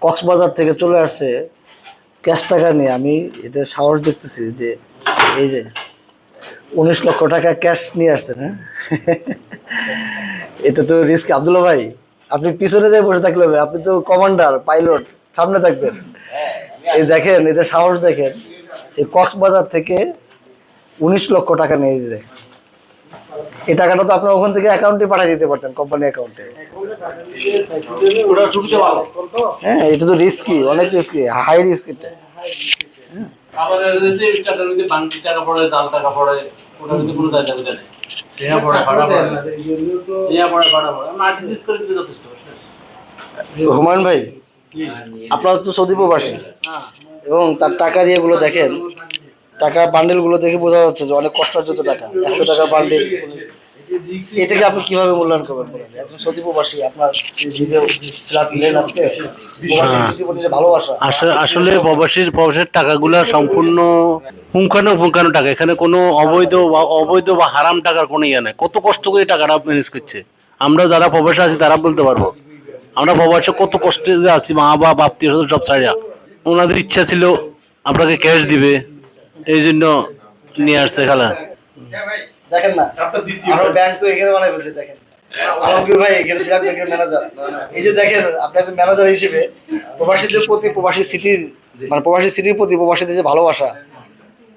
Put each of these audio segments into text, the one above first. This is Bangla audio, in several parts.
কক্সবাজার থেকে চলে আসছে ক্যাশ টাকা নিয়ে। আমি এটা সাহস দেখতেছি যে এই যে 19 লক্ষ টাকা ক্যাশ নিয়ে আসছেন। হ্যাঁ, এটা তো রিস্ক। আব্দুল্লাহ ভাই, আপনি পিছনে যাই বসে থাকলে হবে, আপনি তো কমান্ডার পাইলট, সামনে থাকবেন। এই দেখেন, এদের সাহস দেখেন, এই কক্সবাজার থেকে 19 লক্ষ টাকা নিয়ে যেতে। এই টাকাটা তো আপনার ওখান থেকে অ্যাকাউন্টে পাঠিয়ে দিতে পারতেন, কোম্পানি অ্যাকাউন্টে। হ্যাঁ, এটা তো রিস্কি, অনেক রিস্কি, হাই রিস্ক এটা। হুমায়ুন ভাই, আপনার তো সৌদি প্রবাসী এবং তার টাকার ইয়েগুলো দেখেন, টাকা বান্ডেলগুলো দেখে বোঝা যাচ্ছে যে অনেক কষ্টার্জিত টাকা। 100 টাকা বান্ডেল, এটাকে আপনি কিভাবে মূল্যায়ন করবেন বলেন? একজন সৌদি প্রবাসী, আপনার ভালোবাসা। আসলে প্রবাসীর টাকাগুলা সম্পূর্ণ পুঙ্খানো টাকা। এখানে কোনো অবৈধ বা হারাম টাকার কোনো ইয়ে নাই। কত কষ্ট করে টাকাটা ম্যানেজ করছে। আমরা যারা প্রবাসে আছি তারা বলতে পারবো, আমরা প্রবাসে কত কষ্টে যে আছি, মা বাবা আত্মীয় স্বজন সব ছাড়িয়া। ওনাদের ইচ্ছা ছিল আপনাকে ক্যাশ দিবে, এই জন্য নিয়ে আসছে খেলা। দেখেন না, আমরা ব্যাংক তো এখানে বানাই ফেলছে। দেখেন আলমগীর ভাই এখানে বিরাট ব্যাংকের ম্যানেজার। এই যে দেখেন, আপনি একজন ম্যানেজার হিসেবে প্রবাসীদের প্রতি, প্রবাসী সিটির প্রতি প্রবাসীদের যে ভালোবাসা,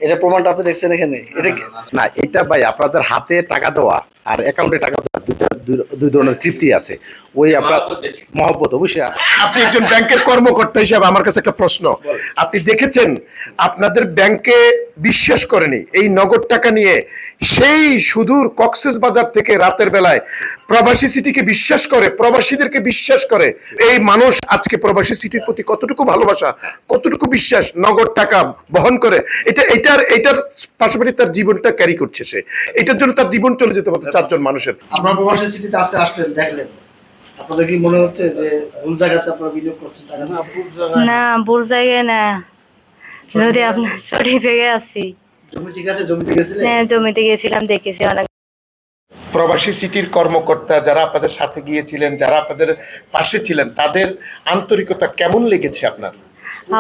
এটা প্রমাণটা আপনি দেখছেন এখানে। এটা না, এটা ভাই আপনাদের হাতে টাকা দেওয়া আর অ্যাকাউন্টে টাকা দেওয়া দুই ধরনের তৃপ্তি আছে। ওই আপনার মহব্বত অবশ্যই। আপনি একজন ব্যাংকের কর্মকর্তা হিসেবে আমার কাছে একটা প্রশ্ন, আপনি দেখেছেন আপনাদের ব্যাংকে বিশ্বাস করেনি এই নগদ টাকা নিয়ে সেই সুদূর কক্সবাজার থেকে রাতের বেলায় প্রবাসী সিটিকে বিশ্বাস করে, প্রবাসীদেরকে বিশ্বাস করে এই মানুষ আজকে প্রবাসী সিটির প্রতি কতটুকু ভালোবাসা, কতটুকু বিশ্বাস, নগদ টাকা বহন করে এটার পাশাপাশি তার জীবনটা ক্যারি করছে। সে এটার জন্য তার জীবন চলে যেতে পারত চারজন মানুষের। আপনার প্রবাসী সিটিতে আজকে আসলেন, দেখলেন, আপনাদের কি মনে হচ্ছে যে ভুল জায়গাতে আপনারা বিনিয়োগ করছেন টাকা? না, ভুল জায়গায় না, যদি আপনার সঠিক জায়গায় আছি। জমি ঠিক আছে? জমিতে গেছিলেন? হ্যাঁ, জমিতে গেছিলাম, দেখেছি অনেক। প্রবাসী সিটির কর্মকর্তা যারা আপনাদের সাথে গিয়েছিলেন, যারা আপনাদের পাশে ছিলেন, তাদের আন্তরিকতা কেমন লেগেছে আপনার?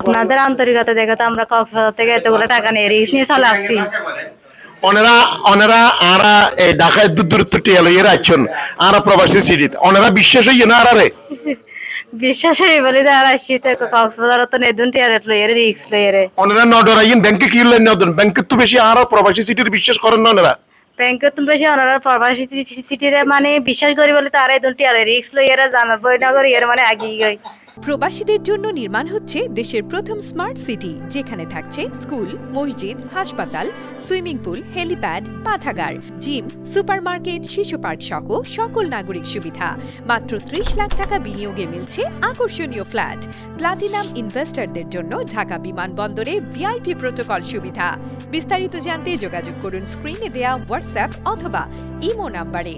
আপনাদের আন্তরিকতা দেখে তো আমরা কক্সবাজার থেকে এতগুলো টাকা নিয়ে রিস্ক নিয়ে চলে আসছি। অনেরা আরা ঢাকায় দূরত্ব টিয়ালো এর আছেন, আরা প্রবাসী সিটিত অনেরা বিশ্বাস হইয়ে না আরে বিশ্বাস হয়ে বলি আর আসছি তো কক্সবাজার তো নেদুন টিয়ারেট লইরে রিস্ক লইরে। অনেরা নডরাইন ব্যাংকে কি লইন নদন ব্যাংকে তো বেশি আরা প্রবাসী সিটির বিশ্বাস করেন না অনেরা। ব্যাংকে তুমি বেশি অনার প্রবাসী সিটিরে মানে বিশ্বাস করি বলে তার এই দুটি আলে রিস্ক লইরে জানার বই না করি এর মানে আগিয়ে গই। প্রবাসীদের জন্য নির্মাণ হচ্ছে দেশের প্রথম স্মার্ট সিটি, যেখানে থাকছে স্কুল, মসজিদ, হাসপাতাল, সুইমিং পুল, হেলিপ্যাড, পাঠাগার, জিম, সুপারমার্কেট, শিশু পার্ক সহ সকল নাগরিক সুবিধা। মাত্র 30 লাখ টাকা বিনিয়োগে মিলছে আকর্ষণীয় ফ্ল্যাট। প্লাটিনাম ইনভেস্টরদের জন্য ঢাকা বিমানবন্দরে ভিআইপি প্রোটোকল সুবিধা। বিস্তারিত জানতে যোগাযোগ করুন স্ক্রিনে দেয়া হোয়াটসঅ্যাপ অথবা ইমো নাম্বারে।